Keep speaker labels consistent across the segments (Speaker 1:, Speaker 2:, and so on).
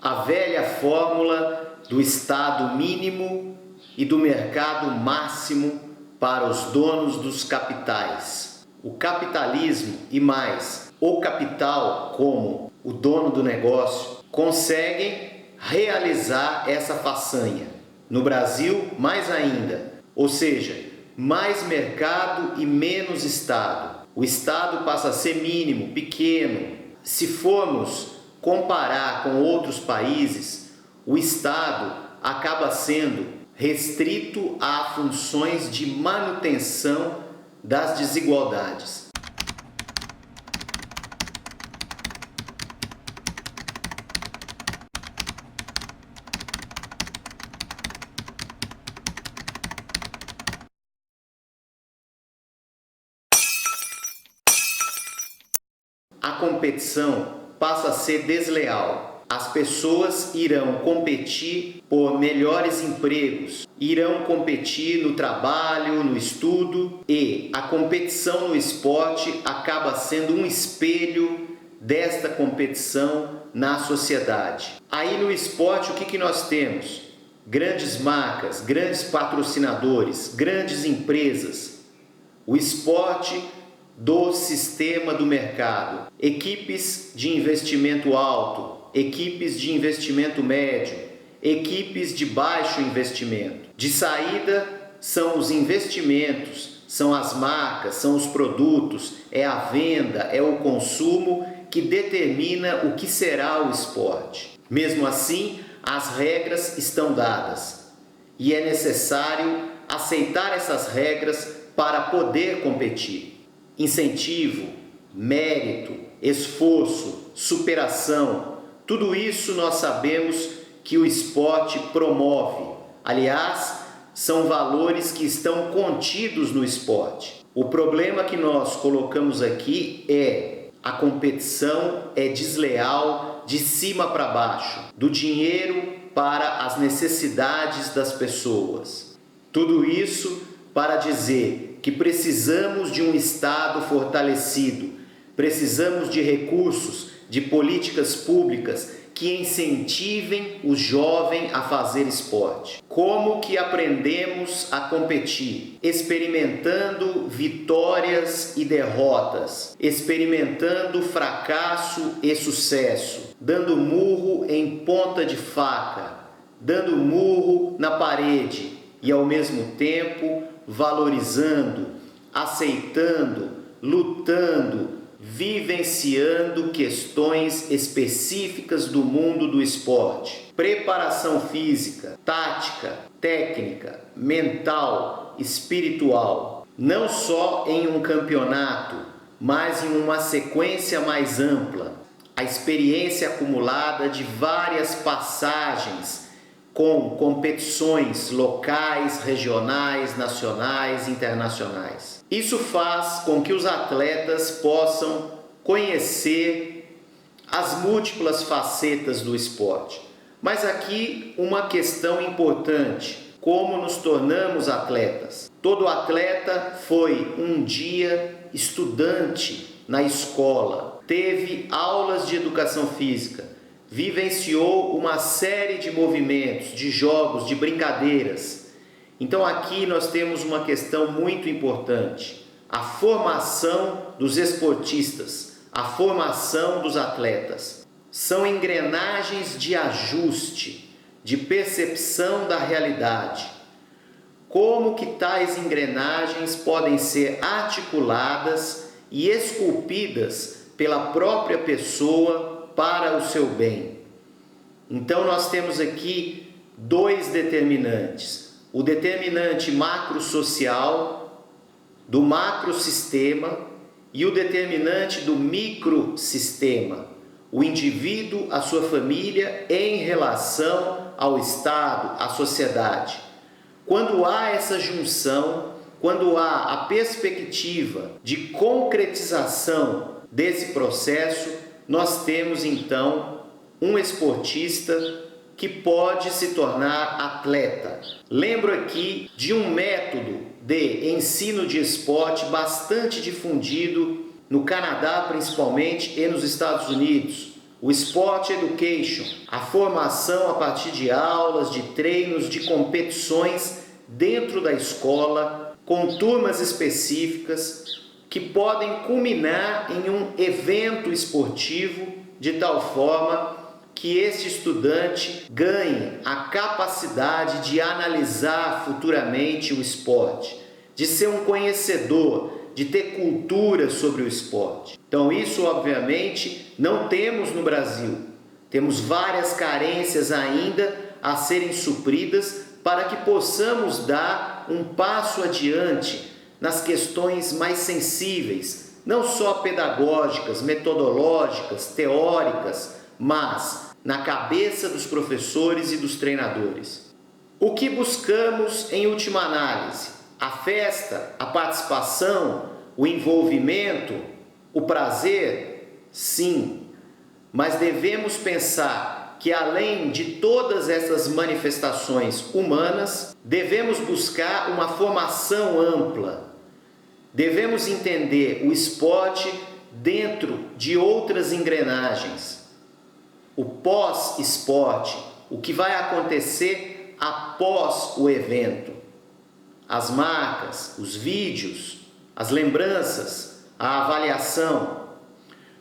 Speaker 1: A velha fórmula do Estado mínimo e do mercado máximo para os donos dos capitais. O capitalismo e mais o capital, como o dono do negócio, conseguem realizar essa façanha. No Brasil, mais ainda, ou seja, mais mercado e menos Estado. O Estado passa a ser mínimo, pequeno. Se formos comparar com outros países, o Estado acaba sendo restrito a funções de manutenção das desigualdades. A competição passa a ser desleal. As pessoas irão competir por melhores empregos, irão competir no trabalho, no estudo, e a competição no esporte acaba sendo um espelho desta competição na sociedade. Aí no esporte o que nós temos? Grandes marcas, grandes patrocinadores, grandes empresas. O esporte do sistema do mercado, equipes de investimento alto, equipes de investimento médio, equipes de baixo investimento. De saída são os investimentos, são as marcas, são os produtos, é a venda, é o consumo que determina o que será o esporte. Mesmo assim, as regras estão dadas e é necessário aceitar essas regras para poder competir. Incentivo, mérito, esforço, superação, tudo isso nós sabemos que o esporte promove. Aliás, são valores que estão contidos no esporte. O problema que nós colocamos aqui é a competição é desleal de cima para baixo, do dinheiro para as necessidades das pessoas. Tudo isso para dizer que precisamos de um Estado fortalecido, precisamos de recursos, de políticas públicas que incentivem o jovem a fazer esporte. Como que aprendemos a competir? Experimentando vitórias e derrotas, experimentando fracasso e sucesso, dando murro em ponta de faca, dando murro na parede e ao mesmo tempo valorizando, aceitando, lutando, vivenciando questões específicas do mundo do esporte. Preparação física, tática, técnica, mental, espiritual. Não só em um campeonato, mas em uma sequência mais ampla. A experiência acumulada de várias passagens com competições locais, regionais, nacionais, internacionais. Isso faz com que os atletas possam conhecer as múltiplas facetas do esporte. Mas aqui uma questão importante: como nos tornamos atletas? Todo atleta foi um dia estudante na escola, teve aulas de educação física, vivenciou uma série de movimentos, de jogos, de brincadeiras. Então aqui nós temos uma questão muito importante: a formação dos esportistas, a formação dos atletas. São engrenagens de ajuste, de percepção da realidade. Como que tais engrenagens podem ser articuladas e esculpidas pela própria pessoa para o seu bem. Então nós temos aqui dois determinantes: o determinante macrosocial do macrosistema e o determinante do microsistema, o indivíduo, a sua família em relação ao Estado, à sociedade. Quando há essa junção, quando há a perspectiva de concretização desse processo, nós temos então um esportista que pode se tornar atleta. Lembro aqui de um método de ensino de esporte bastante difundido no Canadá principalmente e nos Estados Unidos, o Sport Education, a formação a partir de aulas, de treinos, de competições dentro da escola, com turmas específicas, que podem culminar em um evento esportivo de tal forma que este estudante ganhe a capacidade de analisar futuramente o esporte, de ser um conhecedor, de ter cultura sobre o esporte. Então isso, obviamente, não temos no Brasil. Temos várias carências ainda a serem supridas para que possamos dar um passo adiante nas questões mais sensíveis, não só pedagógicas, metodológicas, teóricas, mas na cabeça dos professores e dos treinadores. O que buscamos em última análise? A festa, a participação, o envolvimento, o prazer? Sim, mas devemos pensar que além de todas essas manifestações humanas, devemos buscar uma formação ampla. Devemos entender o esporte dentro de outras engrenagens. O pós-esporte, o que vai acontecer após o evento. As marcas, os vídeos, as lembranças, a avaliação.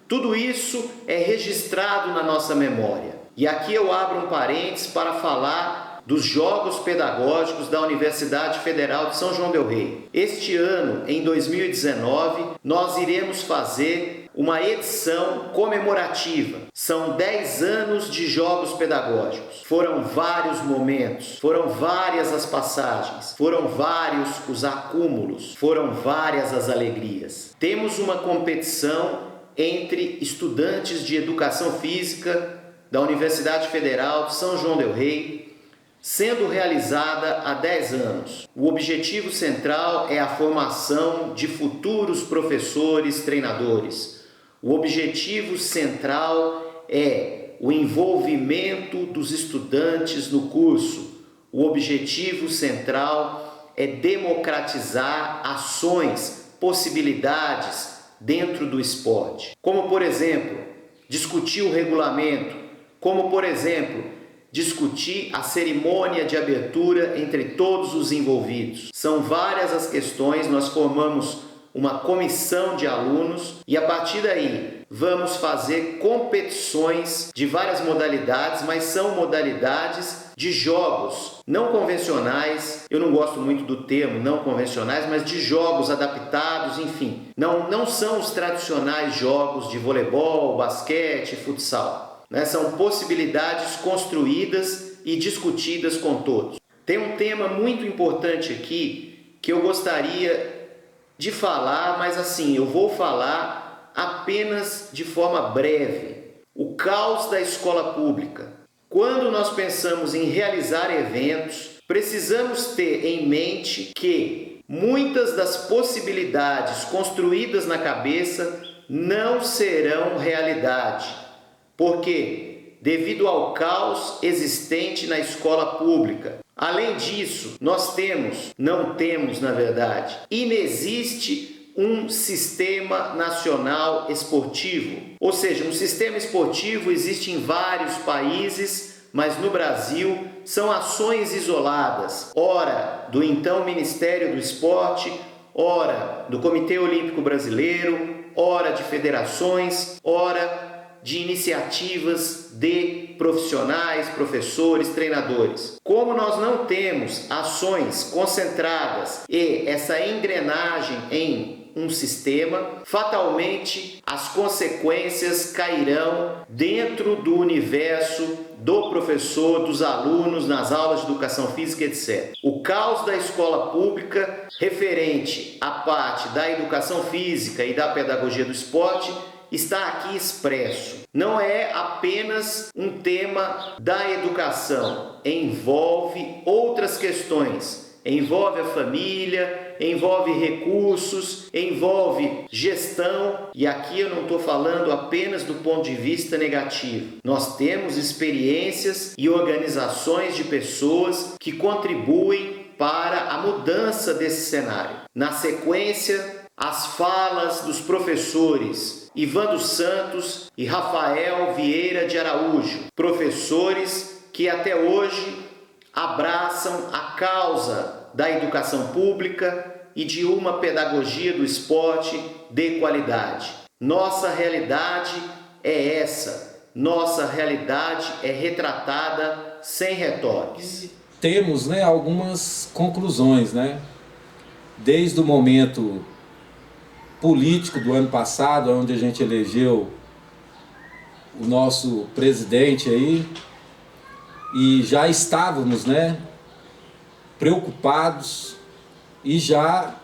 Speaker 1: Tudo isso é registrado na nossa memória. E aqui eu abro um parênteses para falar dos Jogos Pedagógicos da Universidade Federal de São João del Rei. Este ano, em 2019, nós iremos fazer uma edição comemorativa. São 10 anos de Jogos Pedagógicos. Foram vários momentos, foram várias as passagens, foram vários os acúmulos, foram várias as alegrias. Temos uma competição entre estudantes de Educação Física da Universidade Federal de São João del Rei, sendo realizada há 10 anos. O objetivo central é a formação de futuros professores treinadores. O objetivo central é o envolvimento dos estudantes no curso. O objetivo central é democratizar ações, possibilidades dentro do esporte. Como, por exemplo, discutir o regulamento. Como, por exemplo, discutir a cerimônia de abertura entre todos os envolvidos. São várias as questões, nós formamos uma comissão de alunos e a partir daí vamos fazer competições de várias modalidades, mas são modalidades de jogos não convencionais. Eu não gosto muito do termo não convencionais, mas de jogos adaptados, enfim. Não são os tradicionais jogos de voleibol, basquete, futsal. São possibilidades construídas e discutidas com todos. Tem um tema muito importante aqui que eu gostaria de falar, mas assim, eu vou falar apenas de forma breve. O caos da escola pública. Quando nós pensamos em realizar eventos, precisamos ter em mente que muitas das possibilidades construídas na cabeça não serão realidade. Por quê? Devido ao caos existente na escola pública. Além disso, não temos, na verdade, inexiste um sistema nacional esportivo. Ou seja, um sistema esportivo existe em vários países, mas no Brasil são ações isoladas. Ora do então Ministério do Esporte, ora do Comitê Olímpico Brasileiro, ora de federações, ora de iniciativas de profissionais, professores, treinadores. Como nós não temos ações concentradas e essa engrenagem em um sistema, fatalmente as consequências cairão dentro do universo do professor, dos alunos, nas aulas de educação física, etc. O caos da escola pública referente à parte da educação física e da pedagogia do esporte está aqui expresso. Não é apenas um tema da educação, envolve outras questões, envolve a família, envolve recursos, envolve gestão, e aqui eu não estou falando apenas do ponto de vista negativo. Nós temos experiências e organizações de pessoas que contribuem para a mudança desse cenário. Na sequência, as falas dos professores Ivan dos Santos e Rafael Vieira de Araújo, professores que até hoje abraçam a causa da educação pública e de uma pedagogia do esporte de qualidade. Nossa realidade é essa. Nossa realidade é retratada sem retoques.
Speaker 2: Temos, algumas conclusões, Desde o momento político do ano passado, onde a gente elegeu o nosso presidente aí, e já estávamos, preocupados e já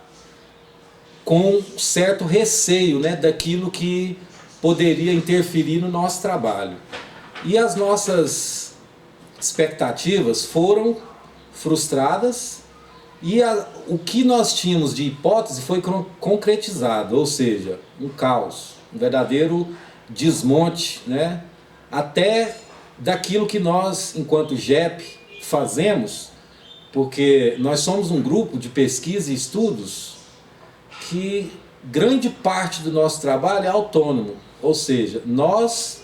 Speaker 2: com certo receio, daquilo que poderia interferir no nosso trabalho. E as nossas expectativas foram frustradas e o que nós tínhamos de hipótese foi concretizado, ou seja, um caos, um verdadeiro desmonte, até daquilo que nós, enquanto GEP, fazemos, porque nós somos um grupo de pesquisa e estudos que grande parte do nosso trabalho é autônomo, ou seja, nós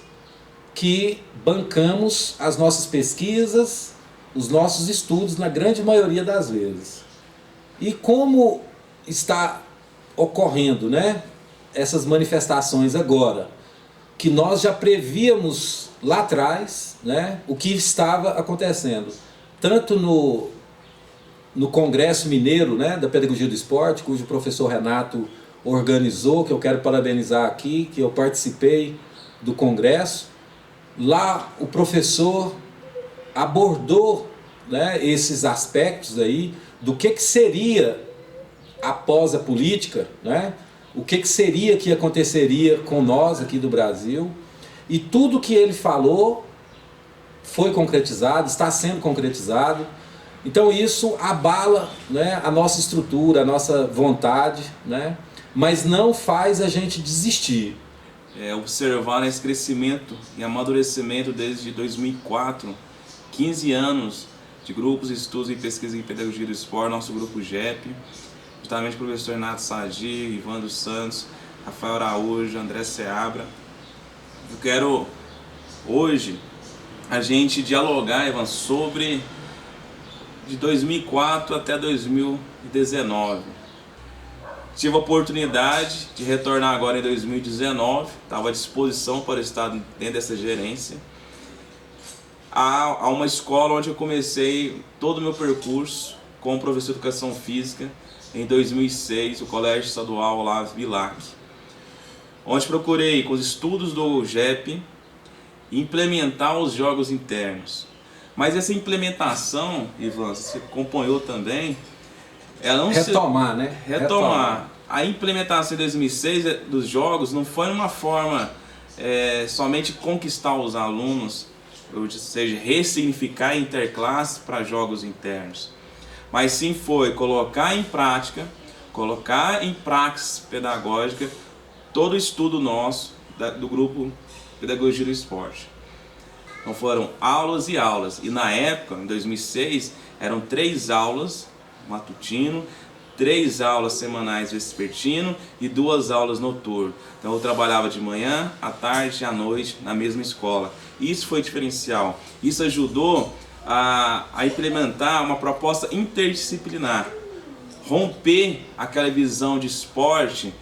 Speaker 2: que bancamos as nossas pesquisas, os nossos estudos, na grande maioria das vezes. E como está ocorrendo, essas manifestações agora, que nós já prevíamos lá atrás, o que estava acontecendo, tanto no Congresso Mineiro, da Pedagogia do Esporte, cujo professor Renato organizou, que eu quero parabenizar aqui, que eu participei do congresso. Lá o professor abordou, esses aspectos aí, do que seria após a política, o que seria que aconteceria com nós aqui do Brasil, e tudo que ele falou foi concretizado, está sendo concretizado. Então isso abala, a nossa estrutura, a nossa vontade, mas não faz a gente desistir.
Speaker 3: Observar esse crescimento e amadurecimento desde 2004, 15 anos de grupos, estudos e pesquisa em pedagogia do esporte, nosso grupo GEP, justamente o professor Renato Sadi, Ivan dos Santos, Rafael Araújo, André Seabra. Eu quero hoje a gente dialogar, Ivan, sobre de 2004 até 2019. Tive a oportunidade de retornar agora em 2019, estava à disposição para estar dentro dessa gerência. Há uma escola onde eu comecei todo o meu percurso como professor de Educação Física em 2006, o Colégio Estadual Olavo Bilac, onde procurei, com os estudos do GEP, implementar os jogos internos. Mas essa implementação, Ivan, você acompanhou também, ela não
Speaker 2: retomar,
Speaker 3: Retomar. A implementação em 2006 dos jogos não foi uma forma somente conquistar os alunos, ou seja, ressignificar a interclasse para jogos internos, mas sim foi colocar em prática, colocar em praxis pedagógica todo o estudo nosso do grupo Pedagogia do Esporte. Então foram aulas e aulas, e na época, em 2006, eram 3 aulas matutino, 3 aulas semanais vespertino e 2 aulas noturno. Então eu trabalhava de manhã, à tarde e à noite na mesma escola. Isso foi diferencial. Isso ajudou a implementar uma proposta interdisciplinar, romper aquela visão de esporte,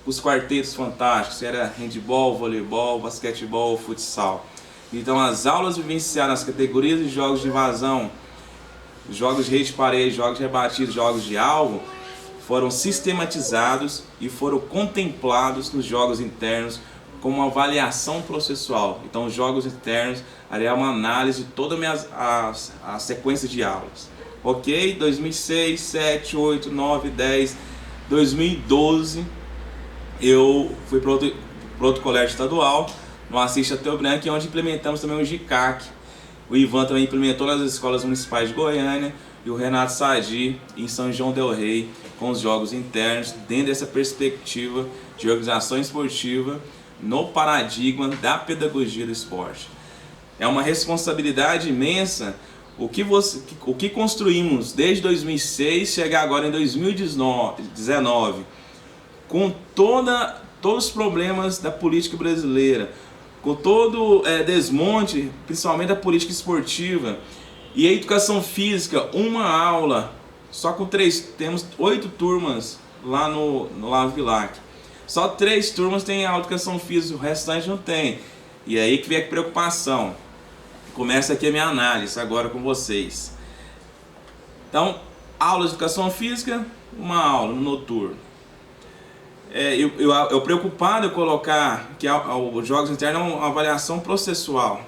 Speaker 3: os quartetos fantásticos, era handebol, voleibol, basquetebol, futsal. Então as aulas vivenciadas nas categorias de jogos de invasão, jogos de rede de parede, jogos de rebatido, jogos de alvo, foram sistematizados e foram contemplados nos jogos internos como uma avaliação processual. Então os jogos internos é uma análise de toda a sequência de aulas. Ok? 2006, 7, 8, 9, 10, 2012 eu fui para outro colégio estadual, no Assis Chateaubriand, onde implementamos também o GICAC. O Ivan também implementou nas escolas municipais de Goiânia e o Renato Sadi em São João del Rei com os jogos internos, dentro dessa perspectiva de organização esportiva no paradigma da pedagogia do esporte. É uma responsabilidade imensa o que construímos desde 2006 chegar agora em 2019 com todos os problemas da política brasileira, com todo desmonte, principalmente da política esportiva, e a educação física, uma aula, só com temos 8 turmas lá no Lavo Bilac. Só 3 turmas têm aula de educação física, o restante não tem. E aí que vem a preocupação. Começa aqui a minha análise agora com vocês. Então, aula de educação física, uma aula no noturno. Eu preocupado em colocar que os jogos internos é uma avaliação processual.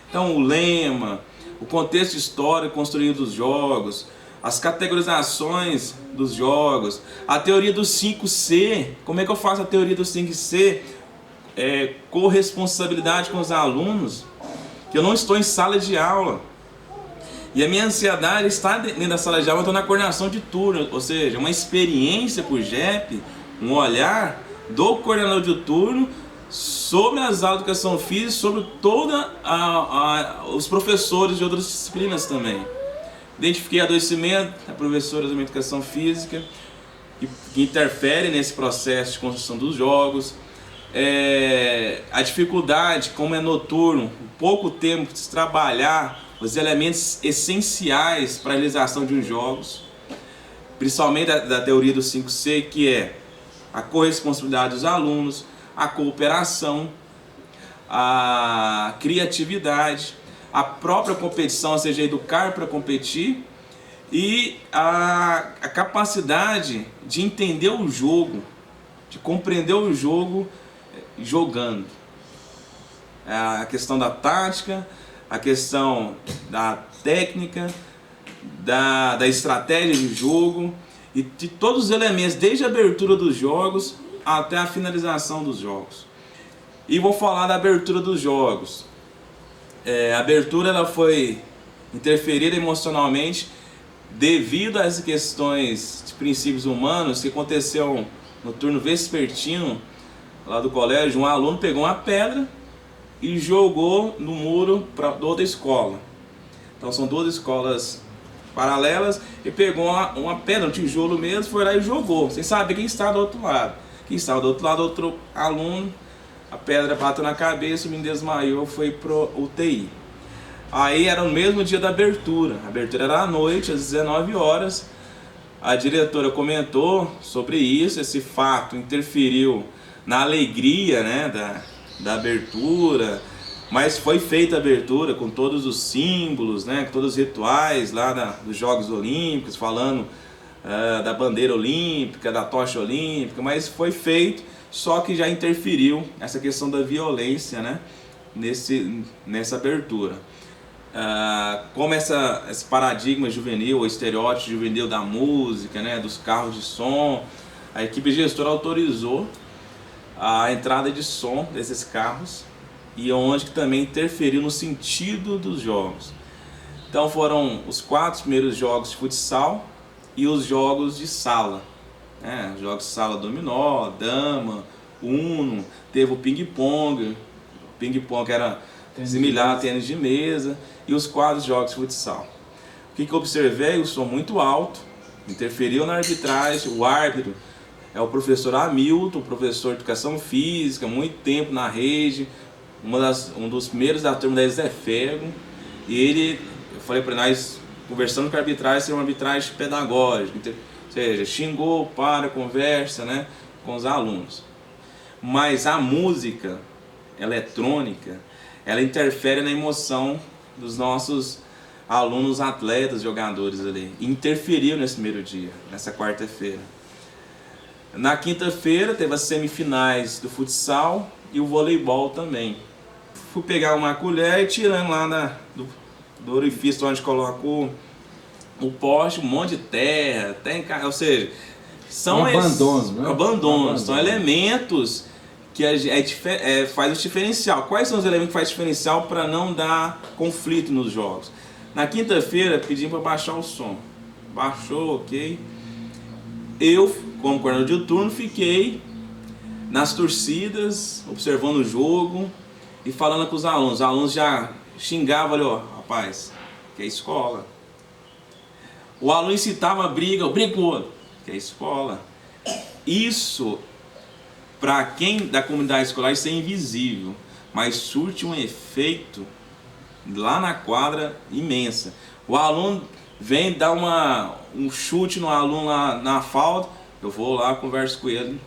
Speaker 3: Então, o lema, o contexto histórico construído dos jogos, as categorizações dos jogos, a teoria dos 5C, como é que eu faço a teoria dos 5C? Corresponsabilidade com os alunos, que eu não estou em sala de aula. E a minha ansiedade está dentro da sala de aula, eu estou na coordenação de turno, ou seja, uma experiência por JEP, um olhar do coordenador de turno sobre as aulas de educação física, sobre todos os professores de outras disciplinas também. Identifiquei adoecimento da professora de educação física, que interfere nesse processo de construção dos jogos, a dificuldade, como é noturno, pouco tempo de se trabalhar os elementos essenciais para a realização de uns jogos, principalmente da teoria do 5C, que é a corresponsabilidade dos alunos, a cooperação, a criatividade, a própria competição, ou seja, educar para competir, e a capacidade de entender o jogo, de compreender o jogo jogando. A questão da tática, a questão da técnica, da estratégia de jogo e de todos os elementos, desde a abertura dos jogos até a finalização dos jogos. E vou falar da abertura dos jogos. A abertura ela foi interferida emocionalmente devido a essas questões de princípios humanos que aconteceu no turno vespertino lá do colégio. Um aluno pegou uma pedra e jogou no muro da outra escola. Então são 2 escolas paralelas, e pegou uma pedra, um tijolo mesmo, foi lá e jogou, sem saber quem estava do outro lado. Quem estava do outro lado, outro aluno, a pedra bateu na cabeça, o menino desmaiou, foi pro UTI. Aí era no mesmo dia da abertura, a abertura era à noite, às 19 horas, a diretora comentou sobre isso, esse fato interferiu na alegria, né, da abertura, mas foi feita a abertura com todos os símbolos, né, com todos os rituais lá dos Jogos Olímpicos, falando da bandeira olímpica, da tocha olímpica, mas foi feito, só que já interferiu essa questão da violência, né, nessa abertura. Como esse paradigma juvenil, o estereótipo juvenil da música, né, dos carros de som, a equipe gestora autorizou a entrada de som desses carros, e onde que também interferiu no sentido dos jogos. Então foram os 4 primeiros jogos de futsal e os jogos de sala, né? Jogos de sala dominó, dama, uno, teve o ping-pong era similar a tênis de mesa, e os 4 jogos de futsal. O que eu observei? O som muito alto, interferiu na arbitragem. O árbitro é o professor Hamilton, professor de educação física, muito tempo na rede, um dos primeiros da turma da Zé Fergo, e eu falei para nós, conversando com a arbitragem, seria uma arbitragem pedagógica, ou seja, xingou, conversa, né, com os alunos. Mas a música eletrônica, ela interfere na emoção dos nossos alunos, atletas, jogadores ali, e interferiu nesse primeiro dia, nessa quarta-feira. Na quinta-feira teve as semifinais do futsal e o voleibol também. Fui pegar uma colher e tirando lá do orifício onde coloca o poste, um monte de terra, ou seja, são abandonos, são elementos que faz o diferencial. Quais são os elementos que faz diferencial para não dar conflito nos jogos? Na quinta-feira pedimos para baixar o som, baixou, ok. Eu, como coordenador de turno, fiquei nas torcidas, observando o jogo e falando com os alunos. Os alunos já xingavam ali, ó, rapaz, que é escola. O aluno incitava a briga, eu brigo com o outro, que é escola. Isso para quem da comunidade escolar isso é invisível, mas surte um efeito lá na quadra imensa. O aluno vem dar um chute no aluno lá na falta, eu vou lá, converso com ele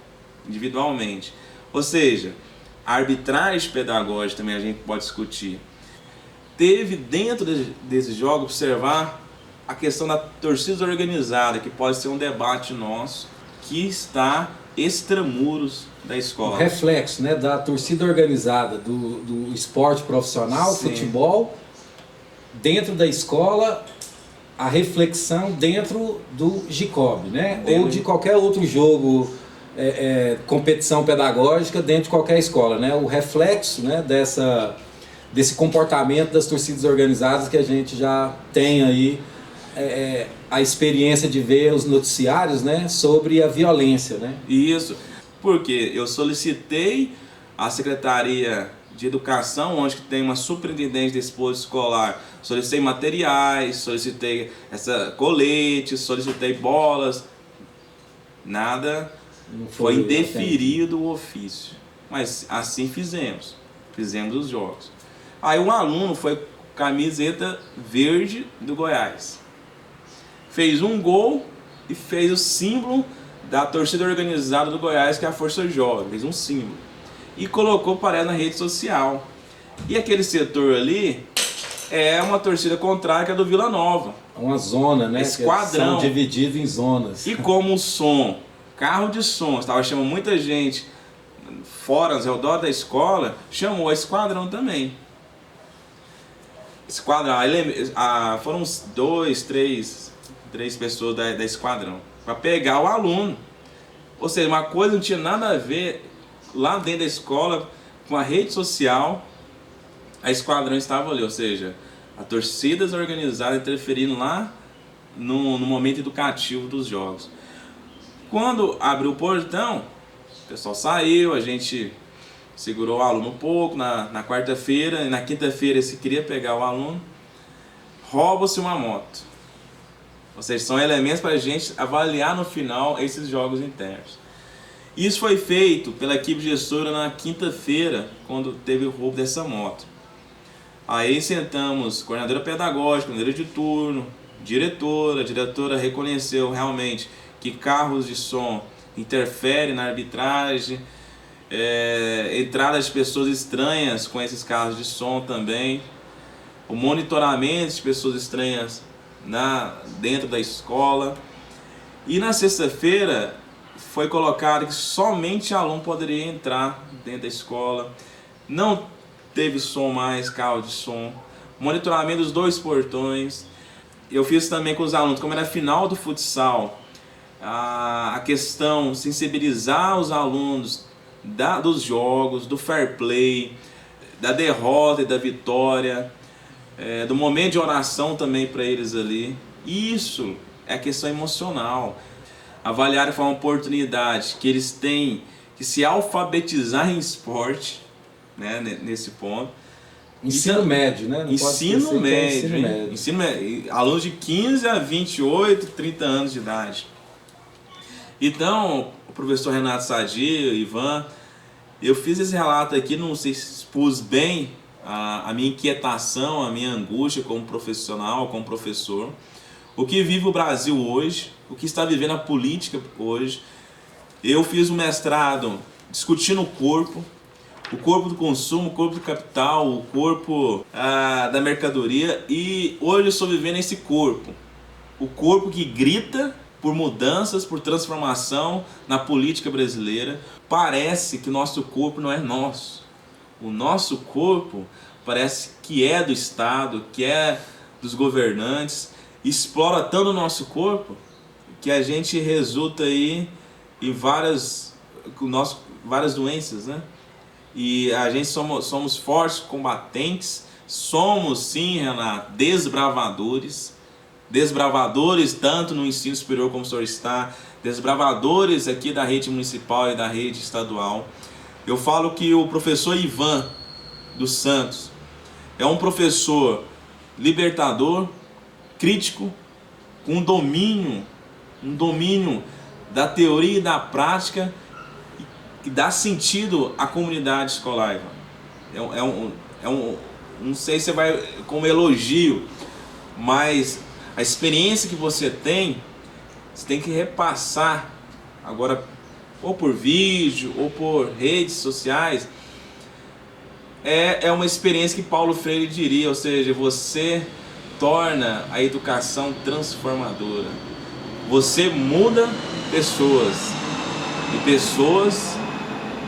Speaker 3: individualmente. Ou seja, a arbitragem pedagógica também a gente pode discutir. Teve dentro desse jogo observar a questão da torcida organizada, que pode ser um debate nosso, que está extramuros da escola.
Speaker 2: O reflexo, né, da torcida organizada do esporte profissional,
Speaker 3: Sim.
Speaker 2: futebol, dentro da escola, a reflexão dentro do GICOB, né? Ou de qualquer outro jogo, competição pedagógica dentro de qualquer escola, né? O reflexo, né, desse comportamento das torcidas organizadas que a gente já tem aí a experiência de ver os noticiários, né, sobre a violência, né?
Speaker 3: Isso, porque eu solicitei à Secretaria de Educação, onde tem uma superintendente de esporte escolar, solicitei materiais, solicitei coletes, solicitei bolas, nada, foi indeferido o ofício, mas assim fizemos os jogos. Aí um aluno foi com camiseta verde do Goiás, fez um gol e fez o símbolo da torcida organizada do Goiás, que é a Força Jovem, fez um símbolo e colocou, parece, na rede social. E aquele setor ali é uma torcida contrária, que é do Vila Nova.
Speaker 2: Uma zona, né?
Speaker 3: Esquadrão.
Speaker 2: São divididos em zonas.
Speaker 3: E como o som, carro de som, estava chamando muita gente fora, ao redor da escola, chamou a esquadrão também. Esquadrão, foram uns 2, 3 pessoas da esquadrão para pegar o aluno. Ou seja, uma coisa não tinha nada a ver lá dentro da escola com a rede social. A esquadrão estava ali, ou seja, a torcidas organizadas interferindo lá no momento educativo dos jogos. Quando abriu o portão, o pessoal saiu, a gente segurou o aluno um pouco na quarta-feira, e na quinta-feira se queria pegar o aluno, rouba-se uma moto. Ou seja, são elementos para a gente avaliar no final esses jogos internos. Isso foi feito pela equipe gestora na quinta-feira, quando teve o roubo dessa moto. Aí sentamos coordenadora pedagógica, coordenadora de turno, diretora. A diretora reconheceu realmente que carros de som interferem na arbitragem, entrada de pessoas estranhas com esses carros de som também, o monitoramento de pessoas estranhas dentro da escola. E na sexta-feira foi colocado que somente aluno poderia entrar dentro da escola, não teve som mais, carro de som, monitoramento dos 2 portões. Eu fiz também com os alunos, como era a final do futsal, a questão sensibilizar os alunos dos jogos, do fair play, da derrota e da vitória, do momento de oração também para eles ali. Isso é a questão emocional. Avaliar foi uma oportunidade que eles têm que se alfabetizar em esporte, né, nesse ponto.
Speaker 2: Ensino médio, né? Não
Speaker 3: ensino médio. Alunos de 15 a 28, 30 anos de idade. Então, o professor Renato Sadia, Ivan, eu fiz esse relato aqui, não sei se expus bem a minha inquietação, a minha angústia como profissional, como professor. O que vive o Brasil hoje, o que está vivendo a política hoje. Eu fiz um mestrado discutindo o corpo do consumo, o corpo do capital, o corpo da mercadoria, e hoje eu estou vivendo esse corpo. O corpo que grita por mudanças, por transformação na política brasileira. Parece que o nosso corpo não é nosso. O nosso corpo parece que é do Estado, que é dos governantes, explora tanto o nosso corpo que a gente resulta aí em várias doenças, né? E a gente somos fortes combatentes, somos sim, Renato, desbravadores tanto no ensino superior como o senhor está, desbravadores aqui da rede municipal e da rede estadual. Eu falo que o professor Ivan dos Santos é um professor libertador, crítico, com um domínio da teoria e da prática, que dá sentido à comunidade escolar, Ivan. Não sei se você vai como elogio, mas a experiência que você tem que repassar agora, ou por vídeo, ou por redes sociais. É uma experiência que Paulo Freire diria, ou seja, você torna a educação transformadora. Você muda pessoas, e pessoas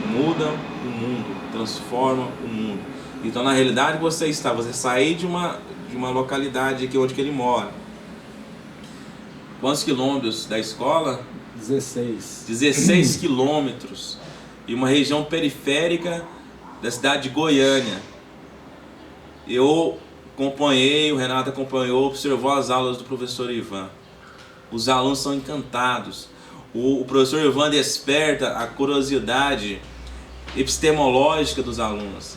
Speaker 3: mudam o mundo, transformam o mundo. Então, na realidade, você sair de uma localidade aqui onde que ele mora. Quantos quilômetros da escola?
Speaker 2: 16.
Speaker 3: 16 quilômetros. E uma região periférica da cidade de Goiânia. Eu acompanhei, o Renato acompanhou, observou as aulas do professor Ivan. Os alunos são encantados. O professor Ivan desperta a curiosidade epistemológica dos alunos.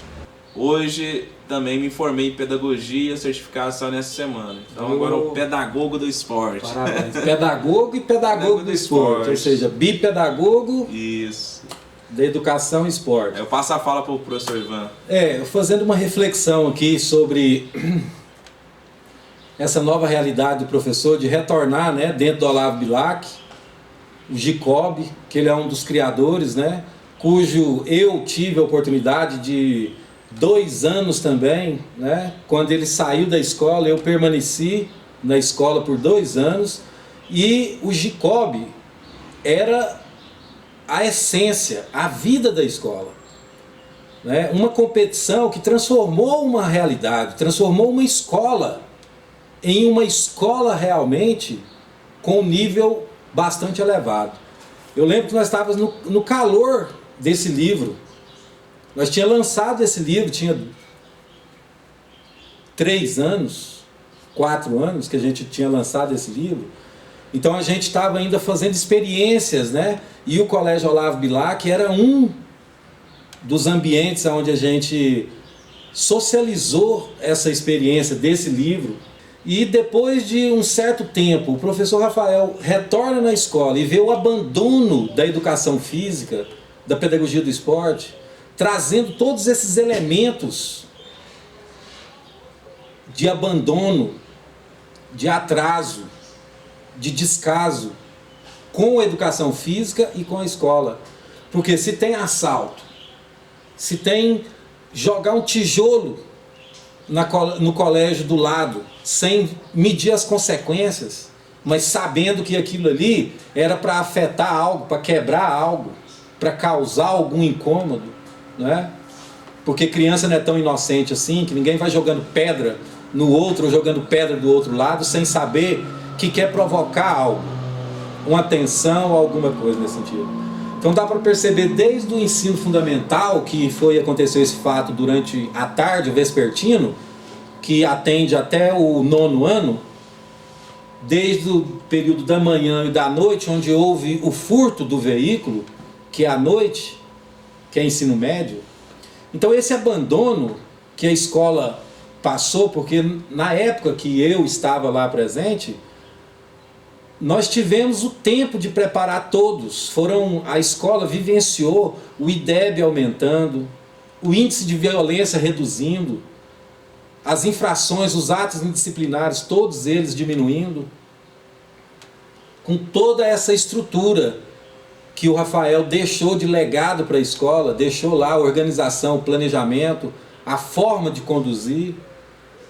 Speaker 3: Hoje também me formei em pedagogia, certificação nessa semana. Então agora é o pedagogo do esporte.
Speaker 2: Parabéns. Pedagogo e pedagogo do esporte. Ou seja, bipedagogo.
Speaker 3: Isso.
Speaker 2: Da educação e esporte.
Speaker 3: Eu passo a fala para o professor Ivan.
Speaker 2: Fazendo uma reflexão aqui sobre essa nova realidade do professor de retornar, né, dentro do Olavo Bilac, o Gicobi, que ele é um dos criadores, né, cujo eu tive a oportunidade de 2 anos também, né, quando ele saiu da escola, eu permaneci na escola por 2 anos, e o Gicobi era a essência, a vida da escola, né? Uma competição que transformou uma realidade, transformou uma escola em uma escola realmente com um nível bastante elevado. Eu lembro que nós estávamos no calor desse livro, nós tínhamos lançado esse livro, tinha 3 anos, 4 anos que a gente tinha lançado esse livro. Então a gente estava ainda fazendo experiências, né? E o Colégio Olavo Bilac era um dos ambientes onde a gente socializou essa experiência desse livro. E depois de um certo tempo, o professor Rafael retorna na escola e vê o abandono da educação física, da pedagogia do esporte, trazendo todos esses elementos de abandono, de atraso, de descaso com a educação física e com a escola. Porque se tem assalto, se tem jogar um tijolo no colégio do lado, sem medir as consequências, mas sabendo que aquilo ali era para afetar algo, para quebrar algo, para causar algum incômodo, né? Porque criança não é tão inocente assim, que ninguém vai jogando pedra no outro, ou jogando pedra do outro lado, sem saber que quer provocar algo, uma tensão ou alguma coisa nesse sentido. Então dá para perceber desde o ensino fundamental, que aconteceu esse fato durante a tarde, o vespertino, que atende até o 9º ano, desde o período da manhã e da noite, onde houve o furto do veículo, que é à noite, que é ensino médio. Então esse abandono que a escola passou, porque na época que eu estava lá presente, nós tivemos o tempo de preparar todos. A escola vivenciou o IDEB aumentando, o índice de violência reduzindo, as infrações, os atos indisciplinares, todos eles diminuindo, com toda essa estrutura que o Rafael deixou de legado para a escola, deixou lá a organização, o planejamento, a forma de conduzir.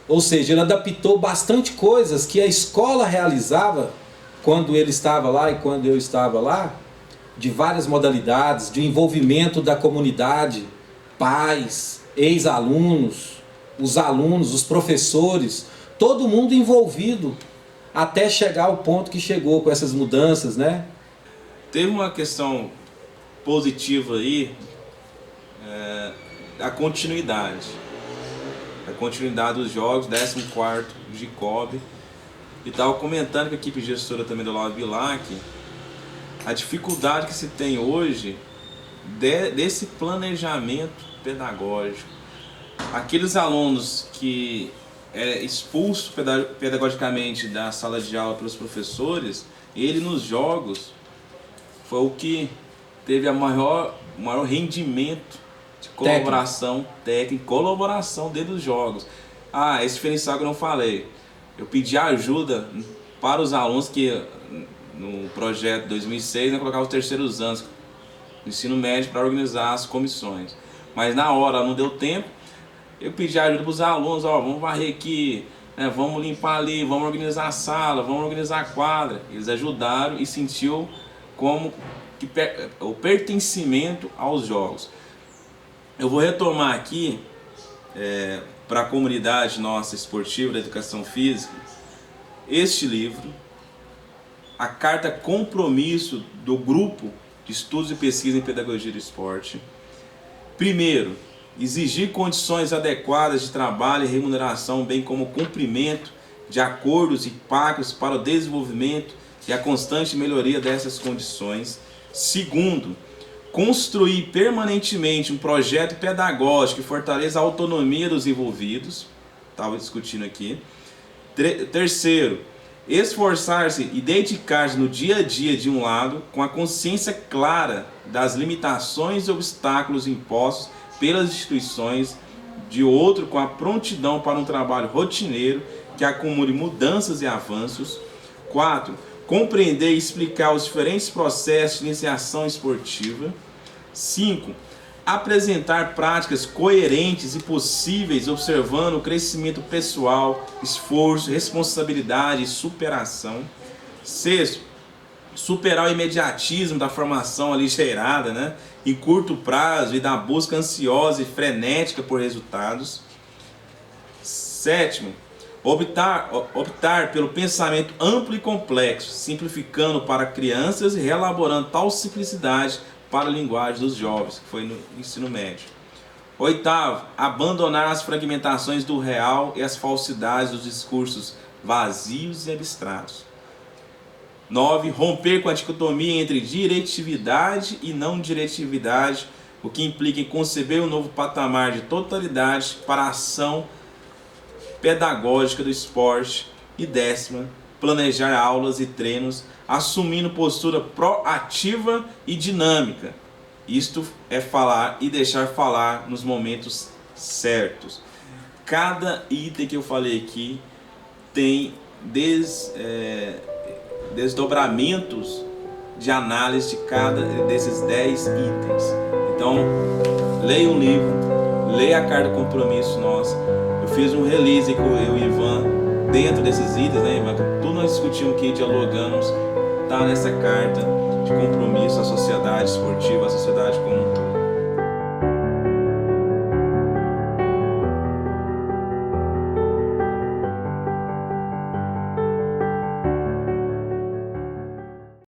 Speaker 2: Ou seja, ele adaptou bastante coisas que a escola realizava quando ele estava lá e quando eu estava lá, de várias modalidades, de envolvimento da comunidade, pais, ex-alunos, os alunos, os professores, todo mundo envolvido, até chegar ao ponto que chegou com essas mudanças, né?
Speaker 3: Teve uma questão positiva aí, a continuidade. A continuidade dos jogos, 14º Gicobi. E estava comentando com a equipe gestora também do Olavo Bilac a dificuldade que se tem hoje desse planejamento pedagógico. Aqueles alunos que é expulso pedagogicamente da sala de aula pelos professores, ele nos jogos foi o que teve a maior o maior rendimento de colaboração técnica, colaboração dentro dos jogos. Esse diferencial que eu não falei. Eu pedi ajuda para os alunos que no projeto 2006 eu colocava os terceiros anos do ensino médio para organizar as comissões. Mas na hora não deu tempo, eu pedi ajuda para os alunos, vamos varrer aqui, né, vamos limpar ali, vamos organizar a sala, vamos organizar a quadra. Eles ajudaram e sentiu como que o pertencimento aos jogos. Eu vou retomar aqui para a comunidade nossa esportiva da educação física este livro, a carta compromisso do grupo de estudos e pesquisa em pedagogia do esporte. Primeiro, exigir condições adequadas de trabalho e remuneração, bem como cumprimento de acordos e pactos para o desenvolvimento e a constante melhoria dessas condições. Segundo, construir permanentemente um projeto pedagógico que fortaleça a autonomia dos envolvidos. Estava discutindo aqui. Terceiro, esforçar-se e dedicar-se no dia a dia de um lado, com a consciência clara das limitações e obstáculos impostos pelas instituições, de outro, com a prontidão para um trabalho rotineiro que acumule mudanças e avanços. 4. Compreender e explicar os diferentes processos de iniciação esportiva. 5. Apresentar práticas coerentes e possíveis, observando o crescimento pessoal, esforço, responsabilidade e superação. 6. Superar o imediatismo da formação aligeirada, né, em curto prazo, e da busca ansiosa e frenética por resultados. 7. Optar pelo pensamento amplo e complexo, simplificando para crianças e reelaborando tal simplicidade para a linguagem dos jovens, que foi no ensino médio. 8. Abandonar as fragmentações do real e as falsidades dos discursos vazios e abstratos. 9. Romper com a dicotomia entre diretividade e não diretividade, o que implica em conceber um novo patamar de totalidade para a ação pedagógica do esporte. E 10. Planejar aulas e treinos, assumindo postura proativa e dinâmica. Isto é falar e deixar falar nos momentos certos. Cada item que eu falei aqui tem desdobramentos de análise de cada desses 10 itens. Então, leia o livro, leia a carta de compromisso nossa. Eu fiz um release com eu e o Ivan dentro desses itens, né, Ivan? Tudo nós discutimos aqui, dialogamos, está nessa carta de compromisso à sociedade esportiva, à sociedade como um todo.